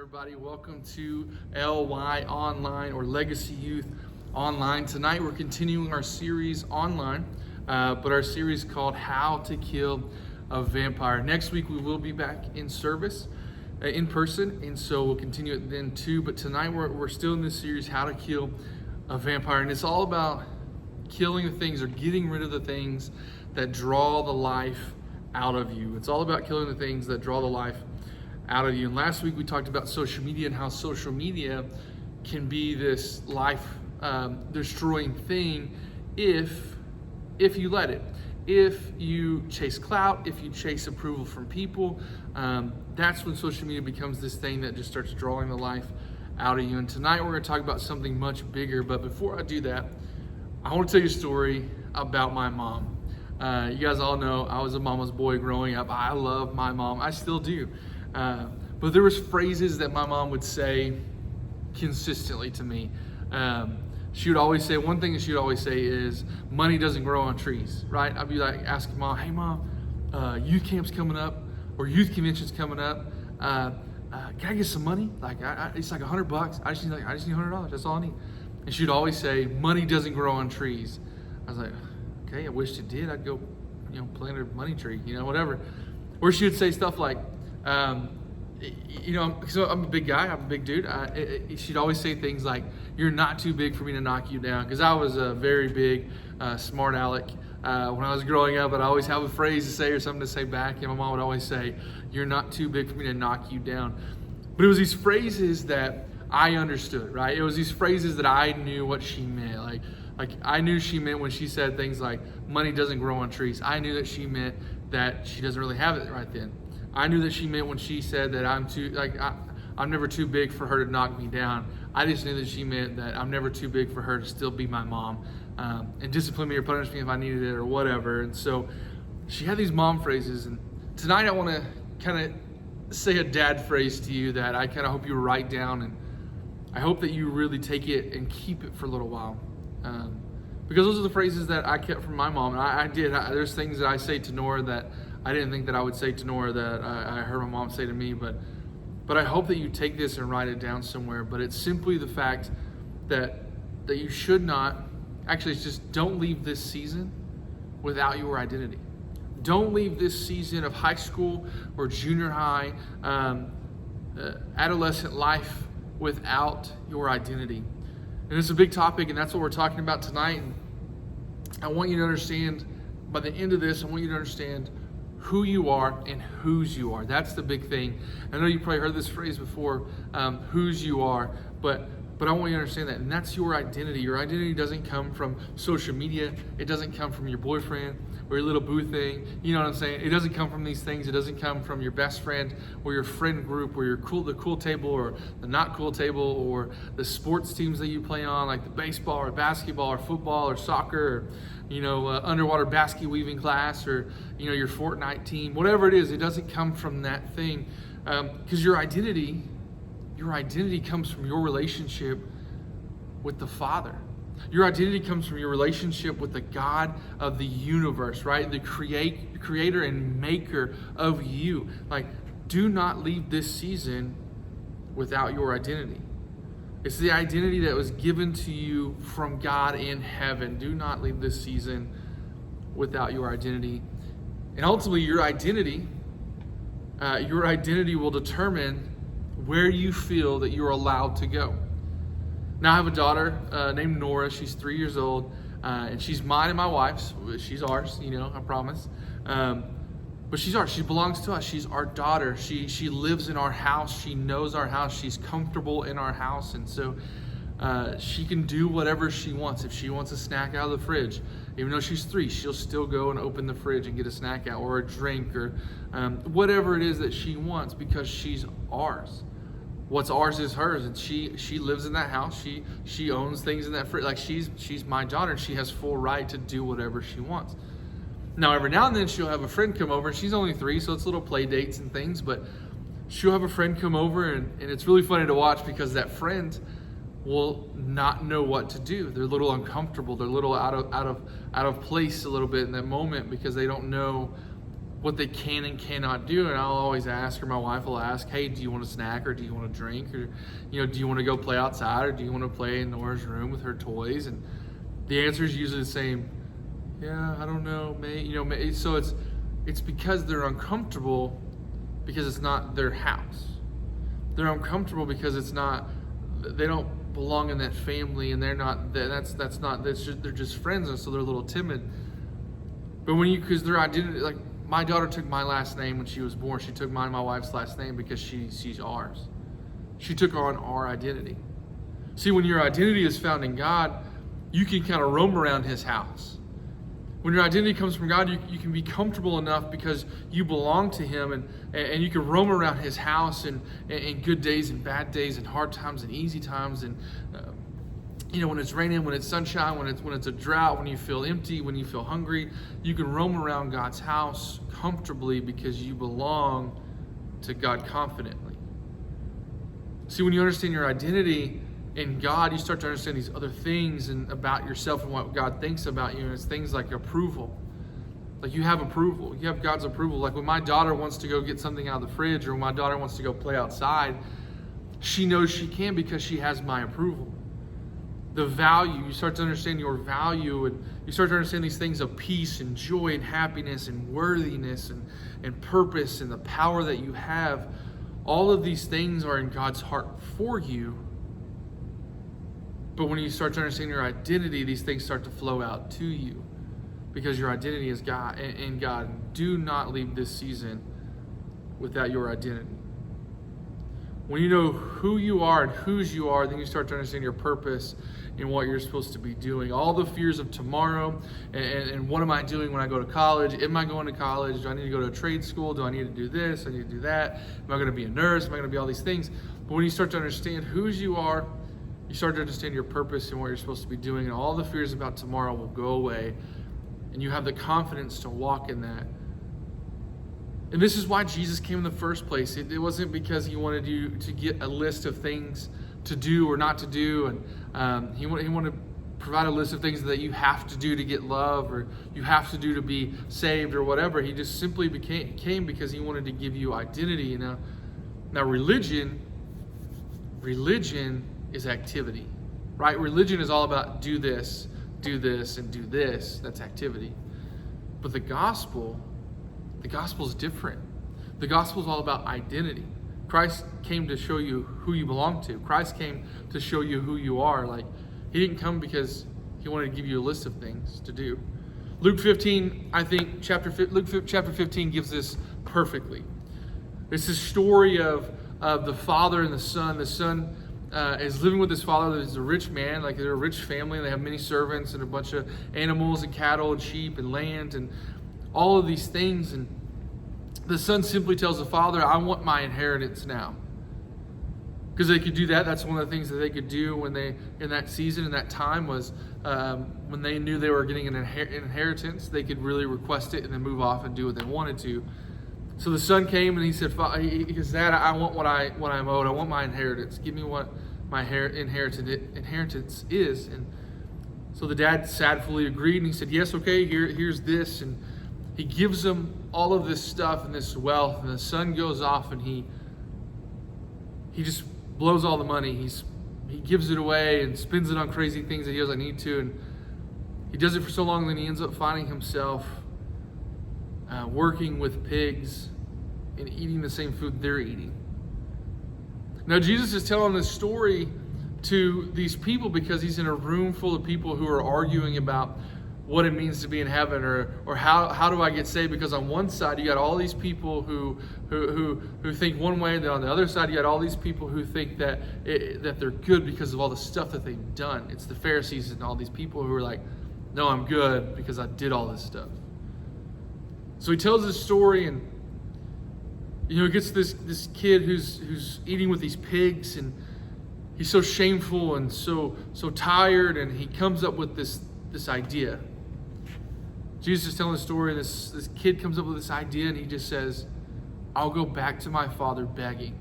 everybody? Welcome to LY Online or Legacy Youth Online. Tonight we're continuing our series online, but our series called How to Kill a Vampire. Next week we will be back in service, in person, and so we'll continue it then too. But tonight we're still in this series, How to Kill a Vampire, and it's all about killing the things or getting rid of the things that draw the life out of you. It's all about killing the things that draw the life out of you. And last week we talked about social media and how social media can be this life destroying thing if you let it. If you chase clout, if you chase approval from people, that's when social media becomes this thing that just starts drawing the life out of you. And tonight we're going to talk about something much bigger. But before I do that, I want to tell you a story about my mom. You guys all know I was a mama's boy growing up. I love my mom. I still do. But there was phrases that my mom would say consistently to me. She would always say, one thing that she would always say is, money doesn't grow on trees, right? I'd be like asking mom, hey mom, youth camp's coming up or youth convention's coming up. Can I get some money? Like it's like $100. I just need $100. That's all I need. And she'd always say, money doesn't grow on trees. I was like, okay, I wish it did. I'd go, plant a money tree, whatever. Or she would say stuff like, so I'm a big guy, I'm a big dude. She'd always say things like, you're not too big for me to knock you down. Because I was a very big, smart aleck when I was growing up. I'd always have a phrase to say or something to say back. And my mom would always say, you're not too big for me to knock you down. But it was these phrases that I understood, right? It was these phrases that I knew what she meant. Like I knew she meant when she said things like, money doesn't grow on trees. I knew that she meant that she doesn't really have it right then. I knew that she meant when she said that I'm never too big for her to knock me down. I just knew that she meant that I'm never too big for her to still be my mom and discipline me or punish me if I needed it or whatever. And so she had these mom phrases. And tonight I want to kind of say a dad phrase to you that I kind of hope you write down, and I hope that you really take it and keep it for a little while. Because those are the phrases that I kept from my mom. And I did. There's things that I say to Nora that I didn't think that I would say to Nora that I heard my mom say to me, but I hope that you take this and write it down somewhere. But it's simply the fact that you should not, actually it's just don't leave this season without your identity. Don't leave this season of high school or junior high, adolescent life without your identity. And it's a big topic, and that's what we're talking about tonight. And I want you to understand, by the end of this, I want you to understand who you are and whose you are. That's the big thing. I know you probably heard this phrase before, whose you are, but I want you to understand that, and that's your identity. Your identity doesn't come from social media. It doesn't come from your boyfriend or your little boo thing. You know what I'm saying? It doesn't come from these things. It doesn't come from your best friend or your friend group or the cool table or the not cool table or the sports teams that you play on, like the baseball or basketball or football or soccer or, underwater basket weaving class or, your Fortnite team. Whatever it is, it doesn't come from that thing. Because your identity comes from your relationship with the Father. Your identity comes from your relationship with the God of the universe, right? The creator and maker of you. Like, do not leave this season without your identity. It's the identity that was given to you from God in heaven. Do not leave this season without your identity. And ultimately, your identity will determine where you feel that you're allowed to go. Now, I have a daughter named Nora. She's 3 years old, and she's mine and my wife's. She's ours, I promise. But she's ours. She belongs to us. She's our daughter. She lives in our house. She knows our house. She's comfortable in our house, and so she can do whatever she wants. If she wants a snack out of the fridge, even though she's 3, she'll still go and open the fridge and get a snack out or a drink or whatever it is that she wants, because she's ours. What's ours is hers, and she lives in that house. She owns things in that fridge. Like she's my daughter, and she has full right to do whatever she wants. Now, every now and then she'll have a friend come over, and she's only 3, so it's little play dates and things, but she'll have a friend come over, and it's really funny to watch because that friend will not know what to do. They're a little uncomfortable. They're a little out of place a little bit in that moment because they don't know what they can and cannot do. And I'll always ask, or my wife will ask, hey, do you want a snack, or do you want a drink, or do you want to go play outside, or do you want to play in Nora's room with her toys? And the answer is usually the same. Yeah, I don't know, maybe. So it's because they're uncomfortable because it's not their house. They're uncomfortable because they don't belong in that family, and they're just friends, and so they're a little timid. But because their identity, like my daughter took my last name when she was born. She took mine and my wife's last name because she's ours. She took on our identity. See, when your identity is found in God, you can kind of roam around His house. When your identity comes from God, you can be comfortable enough because you belong to Him, and you can roam around His house in good days and bad days and hard times and easy times, and when it's raining, when it's sunshine, when it's a drought, when you feel empty, when you feel hungry, you can roam around God's house comfortably because you belong to God confidently. See, when you understand your identity in God, you start to understand these other things and about yourself and what God thinks about you. And it's things like approval. Like you have approval. You have God's approval. Like when my daughter wants to go get something out of the fridge, or when my daughter wants to go play outside, she knows she can because she has my approval. The value, you start to understand your value, and you start to understand these things of peace and joy and happiness and worthiness and purpose and the power that you have. All of these things are in God's heart for you. But when you start to understand your identity, these things start to flow out to you because your identity is God in God. Do not leave this season without your identity. When you know who you are and whose you are, then you start to understand your purpose and what you're supposed to be doing. All the fears of tomorrow and what am I doing when I go to college? Am I going to college? Do I need to go to a trade school? Do I need to do this? I need to do that? Am I going to be a nurse? Am I going to be all these things? But when you start to understand whose you are, you start to understand your purpose and what you're supposed to be doing, and all the fears about tomorrow will go away, and you have the confidence to walk in that. And this is why Jesus came in the first place. It wasn't because He wanted you to get a list of things to do or not to do, and He wanted to provide a list of things that you have to do to get love, or you have to do to be saved, or whatever. He just simply came because He wanted to give you identity. Now religion is activity, right? Religion is all about do this, and do this. That's activity. But the gospel is different. The gospel is all about identity. Christ came to show you who you belong to. Christ came to show you who you are. Like, He didn't come because He wanted to give you a list of things to do. Luke 15, I think, Luke chapter 15 gives this perfectly. It's the story of the father and the son. The son is living with his father. He's a rich man, like they're a rich family, and they have many servants and a bunch of animals and cattle and sheep and land and all of these things. And the son simply tells the father, I want my inheritance now. Because they could do that. That's one of the things that they could do when they, in that season, in that time, was when they knew they were getting an inheritance, they could really request it and then move off and do what they wanted to. So the son came and he said, Dad, I want what I'm owed. I want my inheritance. Give me what my inheritance is. And so the dad sadly agreed, and he said, yes, okay, here's this. And he gives him all of this stuff and this wealth. And the son goes off and he just blows all the money. He gives it away and spends it on crazy things that he doesn't need to. And he does it for so long, then he ends up finding himself working with pigs and eating the same food they're eating. Now, Jesus is telling this story to these people because he's in a room full of people who are arguing about what it means to be in heaven, or how do I get saved? Because on one side you got all these people who think one way, and then on the other side you got all these people who think that they're good because of all the stuff that they've done. It's the Pharisees and all these people who are like, no, I'm good because I did all this stuff. So he tells this story, and he gets this kid who's eating with these pigs, and he's so shameful and so tired, and he comes up with this idea. Jesus is telling the story, and this kid comes up with this idea, and he just says, I'll go back to my father begging.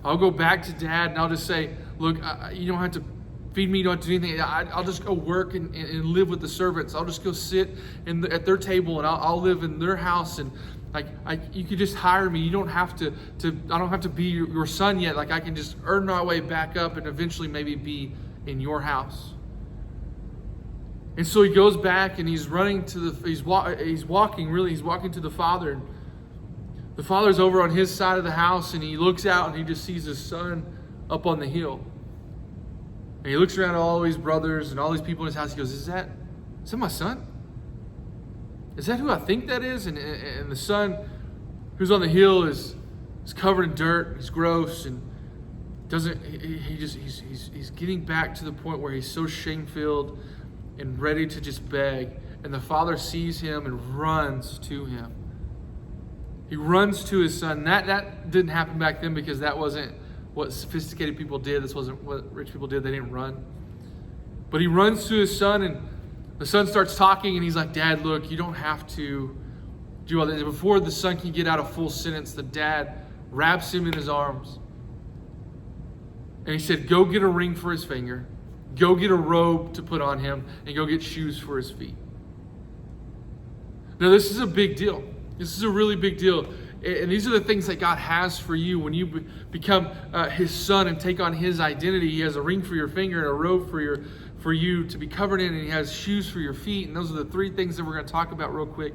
I'll go back to Dad, and I'll just say, look, you don't have to feed me, you don't have to do anything. I'll just go work and live with the servants. I'll just go sit at their table, and I'll live in their house. And you could just hire me. You don't have to I don't have to be your son yet. Like, I can just earn my way back up and eventually maybe be in your house. And so he goes back and he's running to he's walking to the father. And the father's over on his side of the house, and he looks out and he just sees his son up on the hill. And he looks around at all his brothers and all these people in his house. He goes, Is that my son? Is that who I think that is? And the son who's on the hill is covered in dirt. He's gross and he's getting back to the point where he's so shame-filled and ready to just beg. And the father sees him and runs to him. He runs to his son. That didn't happen back then, because that wasn't what sophisticated people did. This wasn't what rich people did. They didn't run. But he runs to his son, and the son starts talking, and he's like, Dad, look, you don't have to do all this. Before the son can get out a full sentence, the dad wraps him in his arms. And he said, go get a ring for his finger. Go get a robe to put on him, and go get shoes for his feet. Now, this is a big deal. This is a really big deal. And these are the things that God has for you when you become his son and take on his identity. He has a ring for your finger and a robe for you to be covered in, and he has shoes for your feet. And those are the three things that we're going to talk about real quick.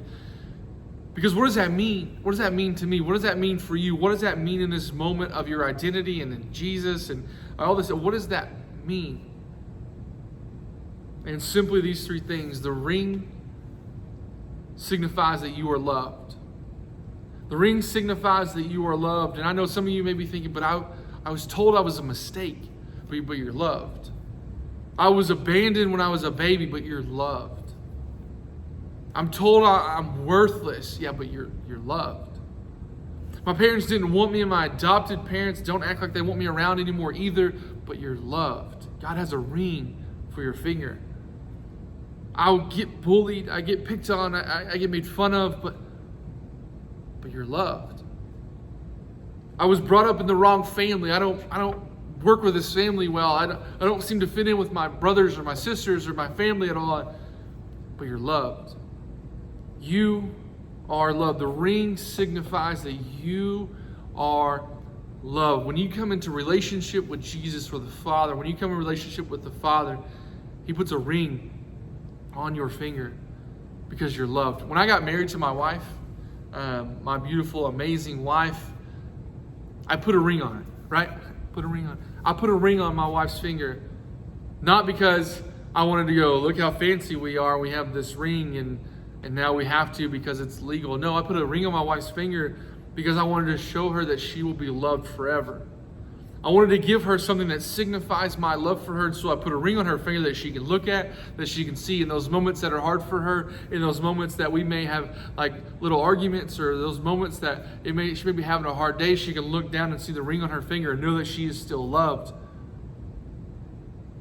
Because what does that mean? What does that mean to me? What does that mean for you? What does that mean in this moment of your identity and in Jesus and all this? What does that mean? And simply these three things. The ring signifies that you are loved. The ring signifies that you are loved. And I know some of you may be thinking, but I was told I was a mistake, but you're loved. I was abandoned when I was a baby, but you're loved. I'm told I'm worthless. Yeah, but you're loved. My parents didn't want me, and my adopted parents don't act like they want me around anymore either, but you're loved. God has a ring for your finger. I'll get bullied, I get picked on, I get made fun of, but you're loved. I was brought up in the wrong family. I don't work with this family well. I don't seem to fit in with my brothers or my sisters or my family at all. But you're loved. You are loved. The ring signifies that you are loved. When you come into relationship with Jesus or the Father, when you come in relationship with the Father, He puts a ring on your finger because you're loved. When I got married to my wife, my beautiful, amazing wife, I put a ring on it, right? I put a ring on my wife's finger, not because I wanted to go, look how fancy we are, we have this ring and now we have to because it's legal. No, I put a ring on my wife's finger because I wanted to show her that she will be loved forever. I wanted to give her something that signifies my love for her, and so I put a ring on her finger that she can look at, that she can see in those moments that are hard for her, in those moments that we may have like little arguments, or those moments that she may be having a hard day. She can look down and see the ring on her finger and know that she is still loved.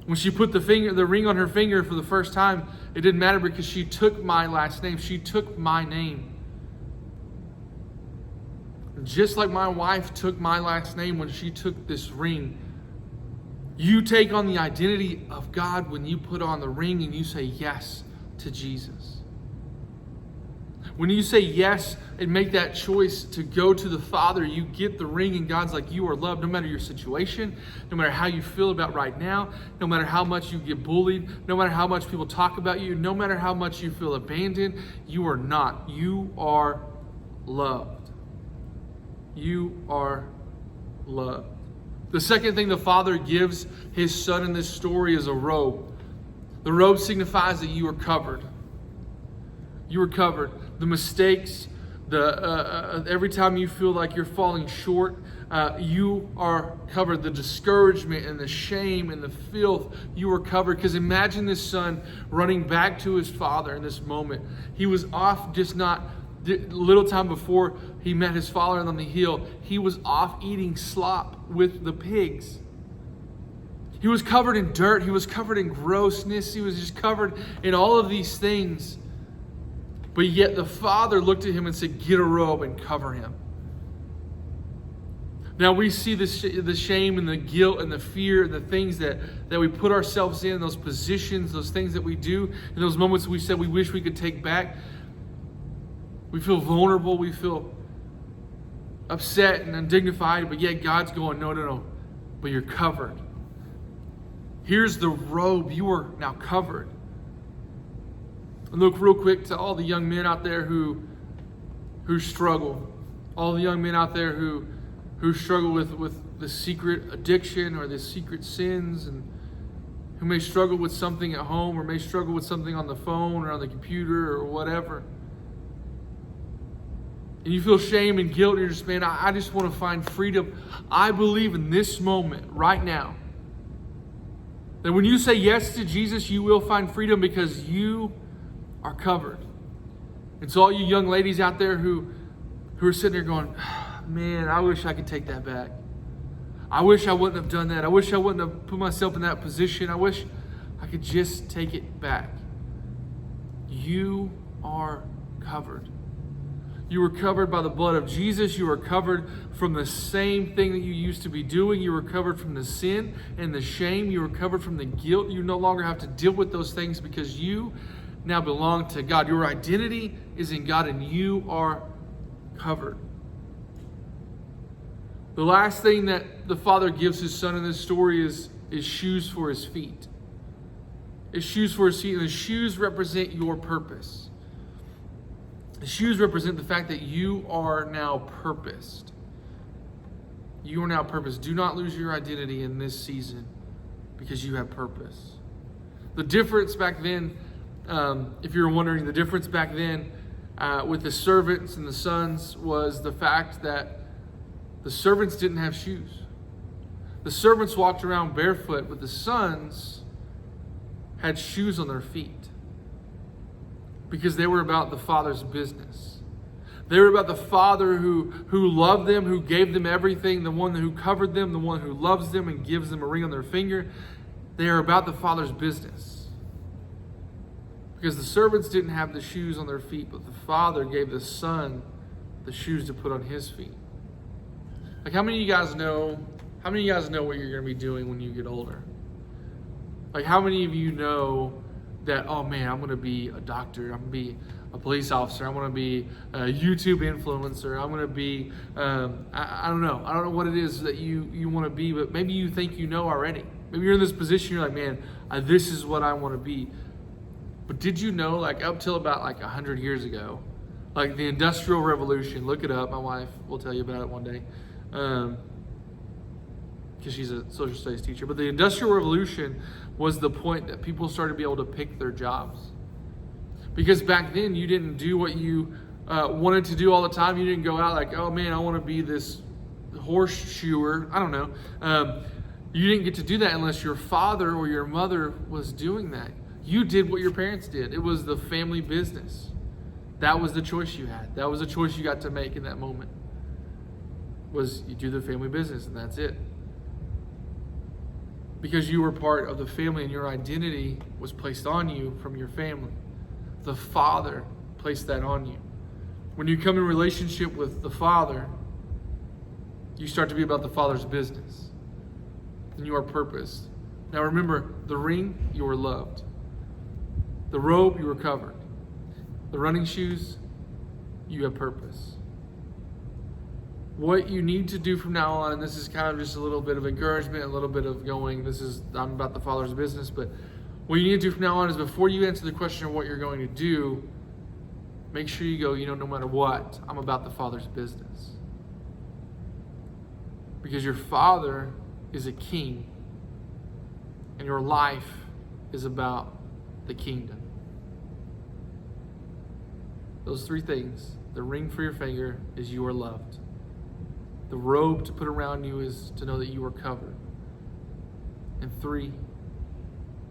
When she put the ring on her finger for the first time, it didn't matter because she took my last name. She took my name. Just like my wife took my last name when she took this ring, you take on the identity of God when you put on the ring and you say yes to Jesus. When you say yes and make that choice to go to the Father, you get the ring, and God's like, you are loved no matter your situation, no matter how you feel about right now, no matter how much you get bullied, no matter how much people talk about you, no matter how much you feel abandoned, you are not. You are loved. You are loved. The second thing the Father gives His Son in this story is a robe. The robe signifies that you are covered. You are covered. The mistakes, every time you feel like you're falling short, you are covered. The discouragement and the shame and the filth, you are covered. Because imagine this son running back to his father in this moment. He was off just not little time before he met his father on the hill. He was off eating slop with the pigs. He was covered in dirt. He was covered in grossness. He was just covered in all of these things. But yet the Father looked at him and said, get a robe and cover him. Now we see the shame and the guilt and the fear and the things that we put ourselves in, those positions, those things that we do, in those moments we said we wish we could take back. We feel vulnerable, we feel upset and undignified, but yet God's going, no, but you're covered. Here's the robe, you are now covered. And look real quick to all the young men out there who struggle, all the young men out there who struggle with the secret addiction or the secret sins, and who may struggle with something at home or may struggle with something on the phone or on the computer or whatever. And you feel shame and guilt, and you're just, man, I just want to find freedom. I believe in this moment, right now, that when you say yes to Jesus, you will find freedom because you are covered. And so all you young ladies out there who are sitting there going, man, I wish I could take that back. I wish I wouldn't have done that. I wish I wouldn't have put myself in that position. I wish I could just take it back. You are covered. You were covered by the blood of Jesus. You are covered from the same thing that you used to be doing. You were covered from the sin and the shame. You were covered from the guilt. You no longer have to deal with those things because you now belong to God. Your identity is in God and you are covered. The last thing that the Father gives his Son in this story is shoes for his feet. It's shoes for his feet, and the shoes represent your purpose. The shoes represent the fact that you are now purposed. You are now purposed. Do not lose your identity in this season because you have purpose. The difference back then, if you're wondering, the difference back then with the servants and the sons was the fact that the servants didn't have shoes. The servants walked around barefoot, but the sons had shoes on their feet because they were about the Father's business. They were about the Father who loved them, who gave them everything, the one who covered them, the one who loves them and gives them a ring on their finger. They are about the Father's business. Because the servants didn't have the shoes on their feet, but the Father gave the Son the shoes to put on his feet. Like, how many of you guys know what you're going to be doing when you get older? Like, how many of you know that, oh man, I'm going to be a doctor, I'm going to be a police officer, I'm going to be a YouTube influencer, I'm going to be, I don't know what it is that you want to be, but maybe you think you know already. Maybe you're in this position, you're like, man, this is what I want to be. But did you know, like, up till about 100 years ago, like the Industrial Revolution, look it up, my wife will tell you about it one day, because she's a social studies teacher, but the Industrial Revolution was the point that people started to be able to pick their jobs. Because back then, you didn't do what you wanted to do all the time. You didn't go out like, oh man, I want to be this horseshoer. I don't know. You didn't get to do that unless your father or your mother was doing that. You did what your parents did. It was the family business. That was the choice you had. That was the choice you got to make in that moment. Was you do the family business, and that's it. Because you were part of the family and your identity was placed on you from your family. The Father placed that on you. When you come in relationship with the Father, you start to be about the Father's business. And you are purposed. Now remember, the ring, you are loved. The robe, you are covered. The running shoes, you have purpose. What you need to do from now on, and this is kind of just a little bit of encouragement, a little bit of going, I'm about the Father's business, but what you need to do from now on is before you answer the question of what you're going to do, make sure you go, no matter what, I'm about the Father's business. Because your Father is a king, and your life is about the kingdom. Those three things, the ring for your finger is you are loved. The robe to put around you is to know that you are covered. And 3,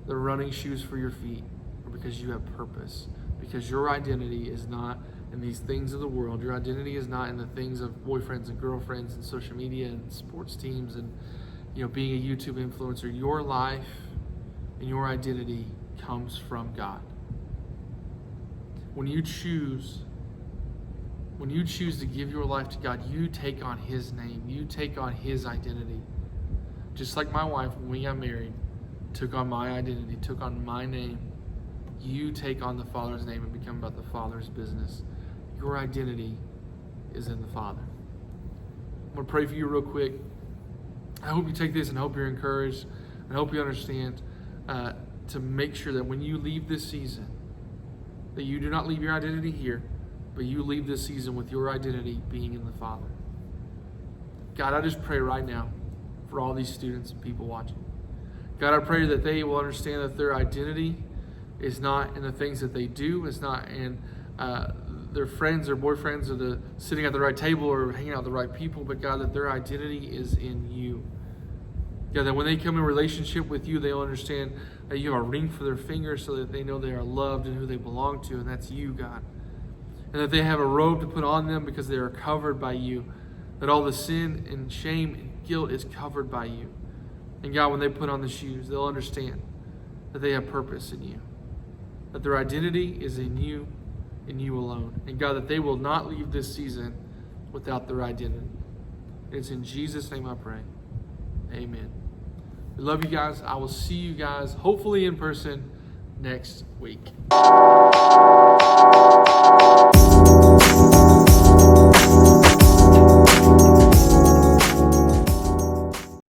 the running shoes for your feet are because you have purpose. Because your identity is not in these things of the world. Your identity is not in the things of boyfriends and girlfriends and social media and sports teams and being a YouTube influencer. Your life and your identity comes from God. When you choose when you choose to give your life to God, you take on His name. You take on His identity. Just like my wife, when we got married, took on my identity, took on my name. You take on the Father's name and become about the Father's business. Your identity is in the Father. I'm going to pray for you real quick. I hope you take this and hope you're encouraged and hope you understand to make sure that when you leave this season, that you do not leave your identity here, but you leave this season with your identity being in the Father. God, I just pray right now for all these students and people watching. God, I pray that they will understand that their identity is not in the things that they do, it's not in their friends or boyfriends or the sitting at the right table or hanging out with the right people, but God, that their identity is in you. God, that when they come in relationship with you, they'll understand that you have a ring for their finger so that they know they are loved and who they belong to, and that's you, God. And that they have a robe to put on them because they are covered by you. That all the sin and shame and guilt is covered by you. And God, when they put on the shoes, they'll understand that they have purpose in you. That their identity is in you alone. And God, that they will not leave this season without their identity. It's in Jesus' name I pray. Amen. We love you guys. I will see you guys hopefully in person next week.